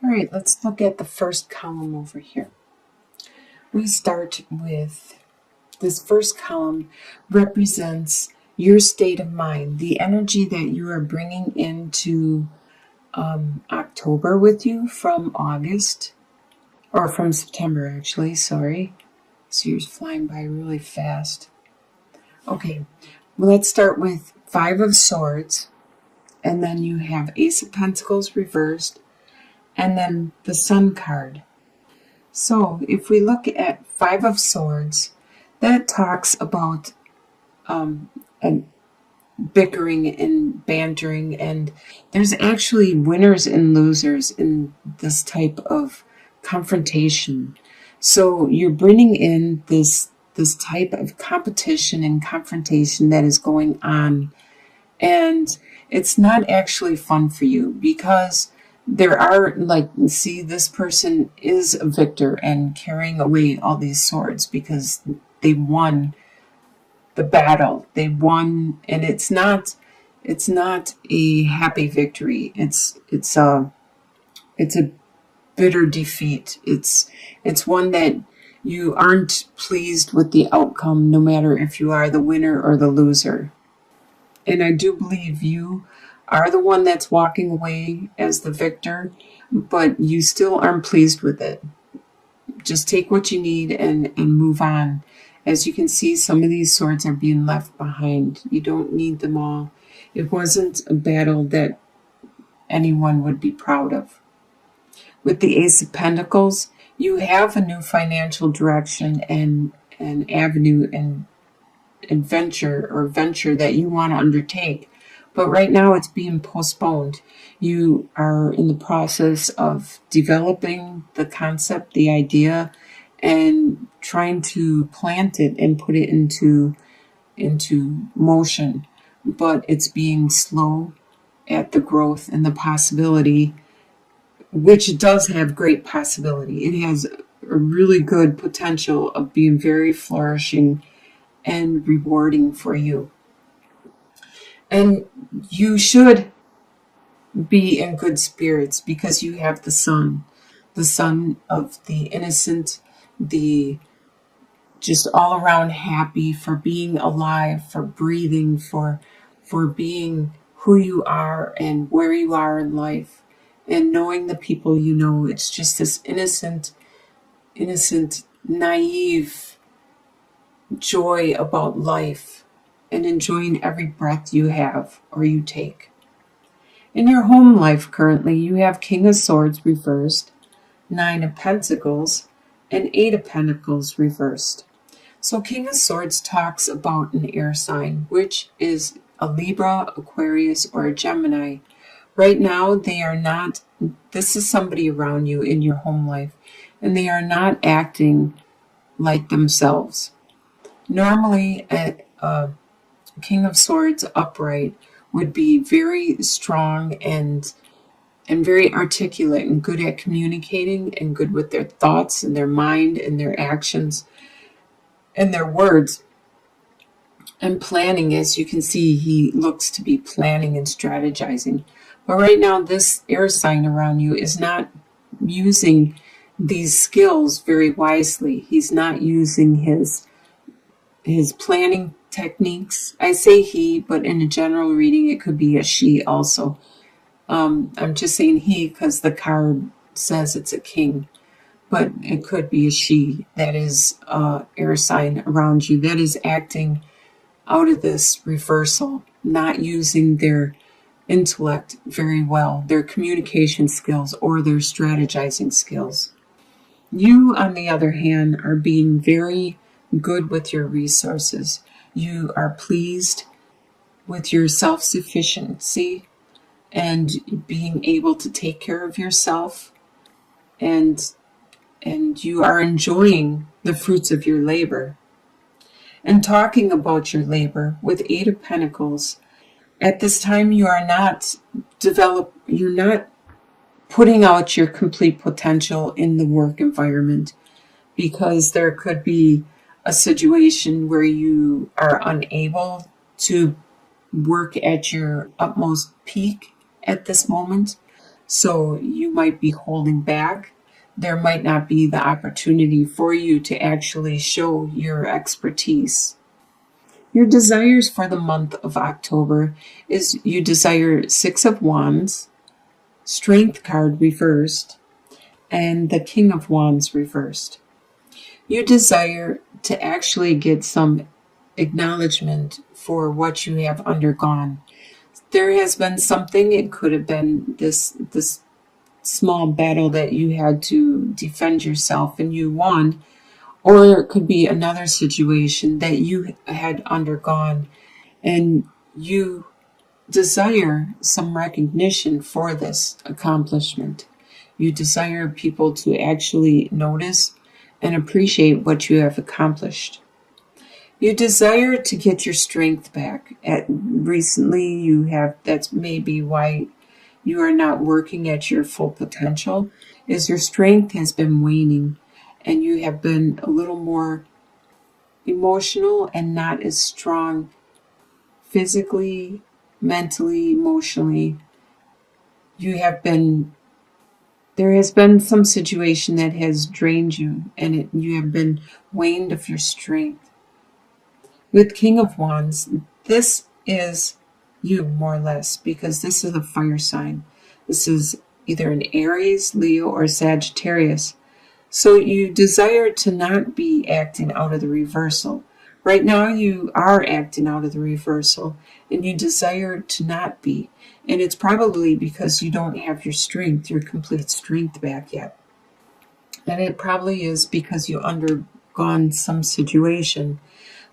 All right, let's look at the first column over here. We start with this first column represents your state of mind, the energy that you are bringing into October with you from August, or from September actually, sorry. This year's flying by really fast. Okay, well, let's start with Five of Swords, and then you have Ace of Pentacles reversed, and then the Sun card. So if we look at Five of Swords, that talks about bickering and bantering, and there's actually winners and losers in this type of confrontation. So you're bringing in this type of competition and confrontation that is going on, and it's not actually fun for you because there are, like, see, this person is a victor and carrying away all these swords because they won the battle. They won, and it's not a happy victory. It's a bitter defeat. It's one that you aren't pleased with the outcome, no matter if you are the winner or the loser. And I do believe you are the one that's walking away as the victor, but you still aren't pleased with it. Just take what you need and move on. As you can see, some of these swords are being left behind. You don't need them all. It wasn't a battle that anyone would be proud of. With the Ace of Pentacles, you have a new financial direction and an avenue and adventure or venture that you want to undertake. But right now it's being postponed. You are in the process of developing the concept, the idea, and trying to plant it and put it into motion. But it's being slow at the growth and the possibility, which does have great possibility. It has a really good potential of being very flourishing and rewarding for you. And you should be in good spirits because you have the sun of the innocent, the just all around happy, for being alive, for breathing, for being who you are and where you are in life, and knowing the people you know. It's just this innocent, naive joy about life and enjoying every breath you have or you take. In your home life currently, you have King of Swords reversed, Nine of Pentacles, and Eight of Pentacles reversed. So King of Swords talks about an air sign, which is a Libra, Aquarius, or a Gemini. Right now, they are not, this is somebody around you in your home life, and they are not acting like themselves. Normally, a King of Swords upright would be very strong and very articulate and good at communicating and good with their thoughts and their mind and their actions and their words and planning. As you can see, he looks to be planning and strategizing. But right now, this air sign around you is not using these skills very wisely. He's not using his planning techniques. I say he, but in a general reading, it could be a she also. I'm just saying he because the card says it's a king, but it could be a she that is air sign around you that is acting out of this reversal, not using their intellect very well, their communication skills or their strategizing skills. You, on the other hand, are being very good with your resources. You are pleased with your self-sufficiency and being able to take care of yourself, and you are enjoying the fruits of your labor. And talking about your labor with Eight of Pentacles, at this time you are not you're not putting out your complete potential in the work environment, because there could be a situation where you are unable to work at your utmost peak at this moment. So you might be holding back. There might not be the opportunity for you to actually show your expertise. Your desires for the month of October is you desire Six of Wands, Strength card reversed, and the King of Wands reversed. You desire to actually get some acknowledgement for what you have undergone. There has been something, it could have been this small battle that you had to defend yourself and you won, or it could be another situation that you had undergone and you desire some recognition for this accomplishment. You desire people to actually notice and appreciate what you have accomplished. You desire to get your strength back. Recently, you have, that's maybe why you are not working at your full potential, is your strength has been waning and you have been a little more emotional and not as strong physically, mentally, emotionally. There has been some situation that has drained you and you have been waned of your strength. With King of Wands, this is you more or less because this is a fire sign. This is either an Aries, Leo, or Sagittarius. So you desire to not be acting out of the reversal. Right now you are acting out of the reversal and you desire to not be. And it's probably because you don't have your strength, your complete strength back yet. And it probably is because you undergone some situation.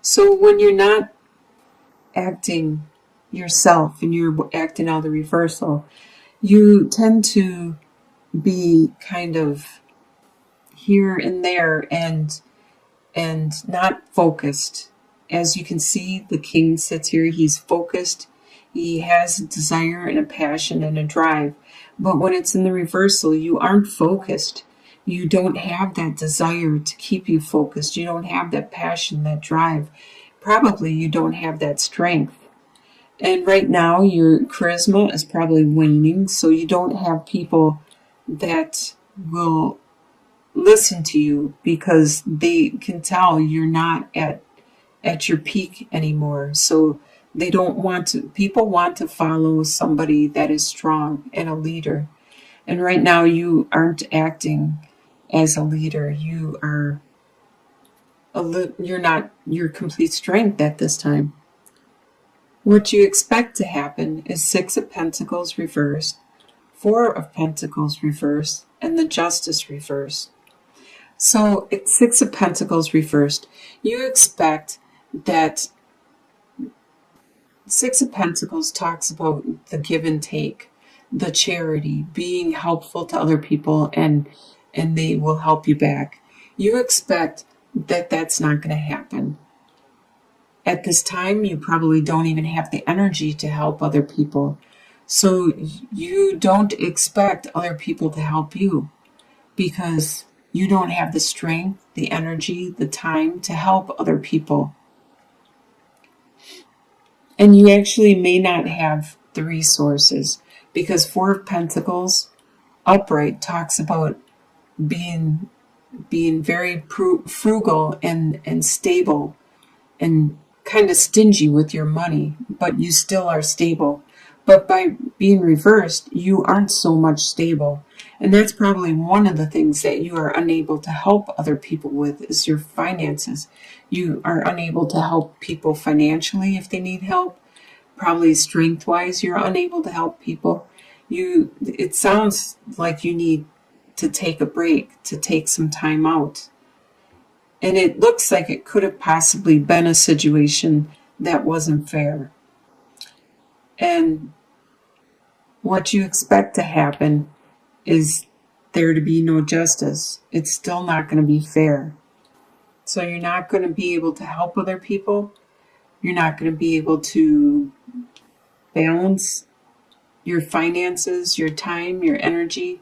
So when you're not acting yourself and you're acting out of the reversal, you tend to be kind of here and there and not focused. As you can see, the king sits here, he's focused, he has a desire and a passion and a drive. But when it's in the reversal, you aren't focused. You don't have that desire to keep you focused. You don't have that passion, that drive. Probably you don't have that strength. And right now your charisma is probably waning, so you don't have people that will listen to you because they can tell you're not at your peak anymore. So they don't want to, people want to follow somebody that is strong and a leader. And right now you aren't acting as a leader. You're not your complete strength at this time. What you expect to happen is Six of Pentacles reversed, Four of Pentacles reversed, and the Justice reversed. So it's Six of Pentacles reversed. You expect that Six of Pentacles talks about the give and take, the charity, being helpful to other people, and they will help you back. You expect that that's not going to happen. At this time, you probably don't even have the energy to help other people. So you don't expect other people to help you because you don't have the strength, the energy, the time to help other people. And you actually may not have the resources because Four of Pentacles upright talks about being very frugal and stable and kind of stingy with your money, but you still are stable. But by being reversed, you aren't so much stable. And that's probably one of the things that you are unable to help other people with is your finances. You are unable to help people financially if they need help. Probably strength-wise, you're unable to help people. It sounds like you need to take a break, to take some time out. And it looks like it could have possibly been a situation that wasn't fair. And what you expect to happen is there to be no justice. It's still not going to be fair. So you're not going to be able to help other people. You're not going to be able to balance your finances, your time, your energy.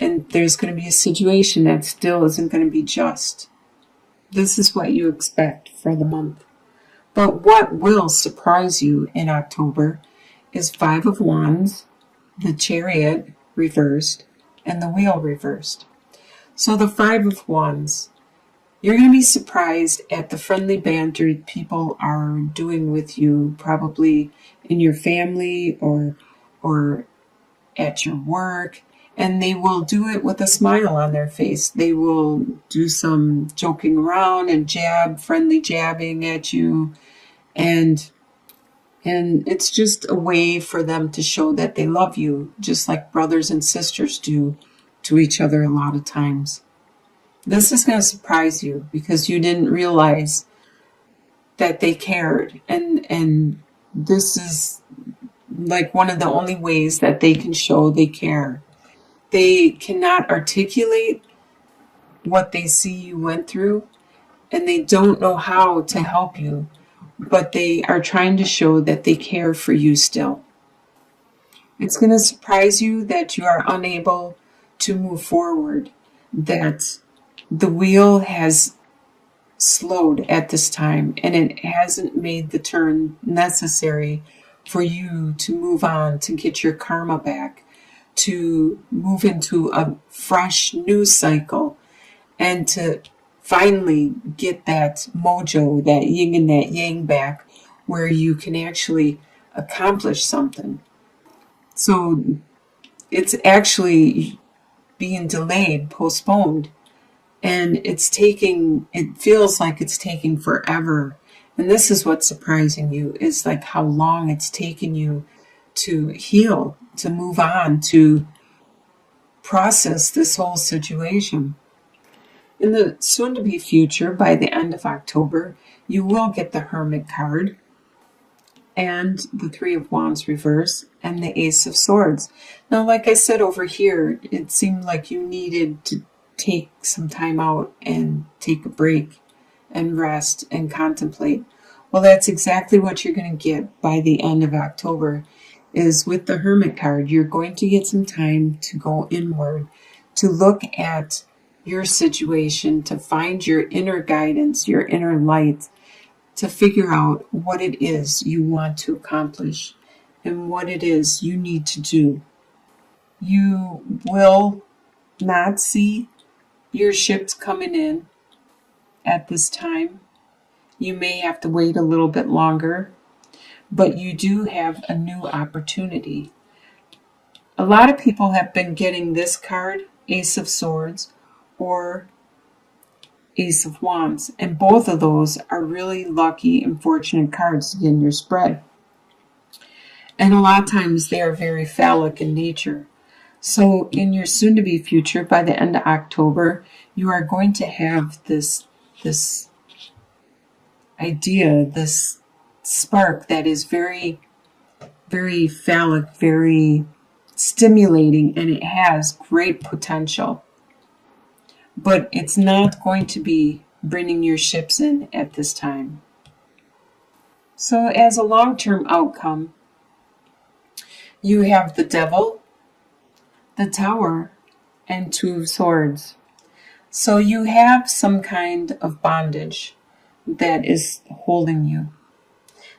And there's going to be a situation that still isn't going to be just. This is what you expect for the month. But what will surprise you in October is Five of Wands, the Chariot, reversed and the Wheel reversed. So the Five of Wands. You're going to be surprised at the friendly banter people are doing with you, probably in your family or at your work, and they will do it with a smile on their face. They will do some joking around and friendly jabbing at you, and it's just a way for them to show that they love you, just like brothers and sisters do to each other a lot of times. This is going to surprise you because you didn't realize that they cared. And this is like one of the only ways that they can show they care. They cannot articulate what they see you went through, and they don't know how to help you, but they are trying to show that they care for you still. It's going to surprise you that you are unable to move forward, that the wheel has slowed at this time and it hasn't made the turn necessary for you to move on, to get your karma back, to move into a fresh new cycle, and to finally get that mojo, that yin and that yang back, where you can actually accomplish something. So it's actually being delayed, postponed, and it feels like it's taking forever. And this is what's surprising you, is like how long it's taken you to heal, to move on, to process this whole situation. In the soon-to-be future, by the end of October, you will get the Hermit card and the Three of Wands reverse and the Ace of Swords. Now, like I said over here, it seemed like you needed to take some time out and take a break and rest and contemplate. Well, that's exactly what you're going to get by the end of October. Is with the Hermit card, you're going to get some time to go inward, to look at your situation, to find your inner guidance, your inner light, to figure out what it is you want to accomplish and what it is you need to do. You will not see your ships coming in at this time. You may have to wait a little bit longer, but you do have a new opportunity. A lot of people have been getting this card, Ace of Swords, or Ace of Wands, and both of those are really lucky and fortunate cards to get in your spread. And a lot of times they are very phallic in nature. So in your soon-to-be future, by the end of October, you are going to have this idea, this spark that is very, very phallic, very stimulating, and it has great potential. But it's not going to be bringing your ships in at this time. So as a long-term outcome, you have the Devil, the Tower, and Two of Swords. So you have some kind of bondage that is holding you.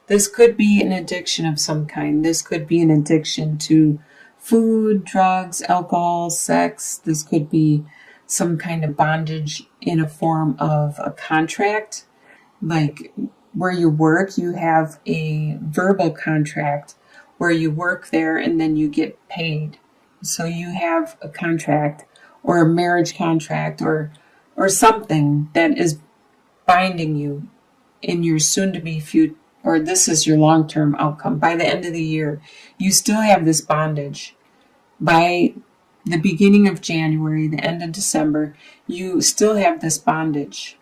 This could be an addiction of some kind. This could be an addiction to food, drugs, alcohol, sex. This could be some kind of bondage in a form of a contract. Like where you work, you have a verbal contract where you work there and then you get paid. So you have a contract or a marriage contract or something that is binding you in your soon-to-be future, or this is your long-term outcome. By the end of the year, you still have this bondage. By the beginning of January, the end of December, you still have this bondage.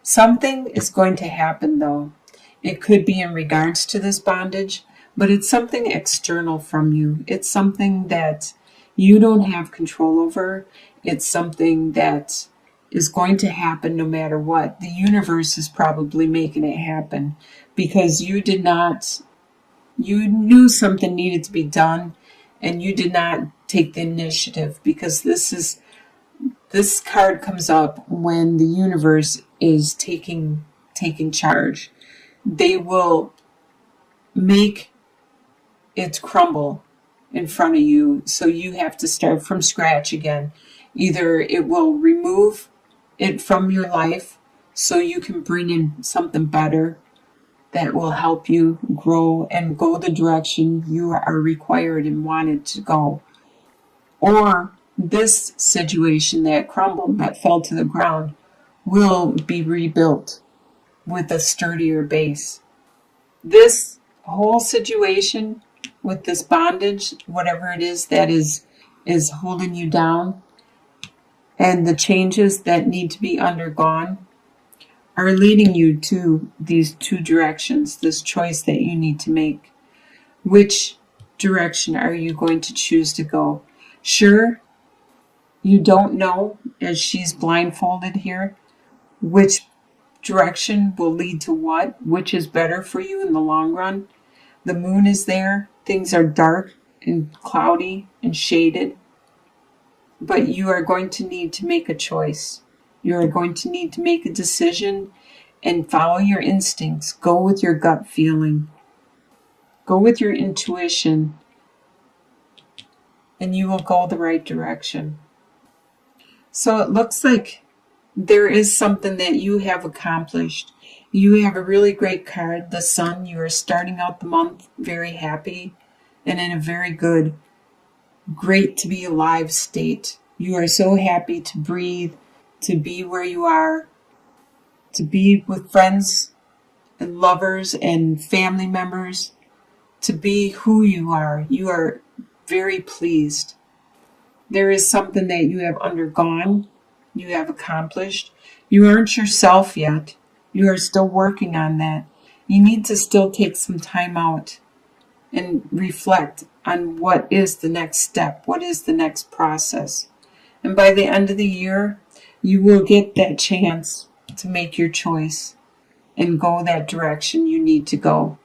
Something is going to happen, though. It could be in regards to this bondage, but it's something external from you. It's something that you don't have control over. It's something that is going to happen no matter what. The universe is probably making it happen because you knew something needed to be done and you did not take the initiative, because this card comes up when the universe is taking charge. They will make it crumble in front of you. So you have to start from scratch again. Either it will remove it from your life so you can bring in something better that will help you grow and go the direction you are required and wanted to go. Or this situation that crumbled, that fell to the ground, will be rebuilt with a sturdier base. This whole situation with this bondage, whatever it is that is holding you down, and the changes that need to be undergone are leading you to these two directions, this choice that you need to make. Which direction are you going to choose to go? Sure, you don't know, as she's blindfolded here, which direction will lead to what, which is better for you in the long run. The moon is there, things are dark and cloudy and shaded, but you are going to need to make a choice. You are going to need to make a decision and follow your instincts. Go with your gut feeling. Go with your intuition, and you will go the right direction. So it looks like there is something that you have accomplished. You have a really great card, the Sun. You are starting out the month very happy and in a very good, great to be alive state. You are so happy to breathe, to be where you are, to be with friends and lovers and family members, to be who you are. You are very pleased. There is something that you have undergone, you have accomplished. You aren't yourself yet. You are still working on that. You need to still take some time out and reflect on what is the next step, what is the next process. And by the end of the year, you will get that chance to make your choice and go that direction you need to go.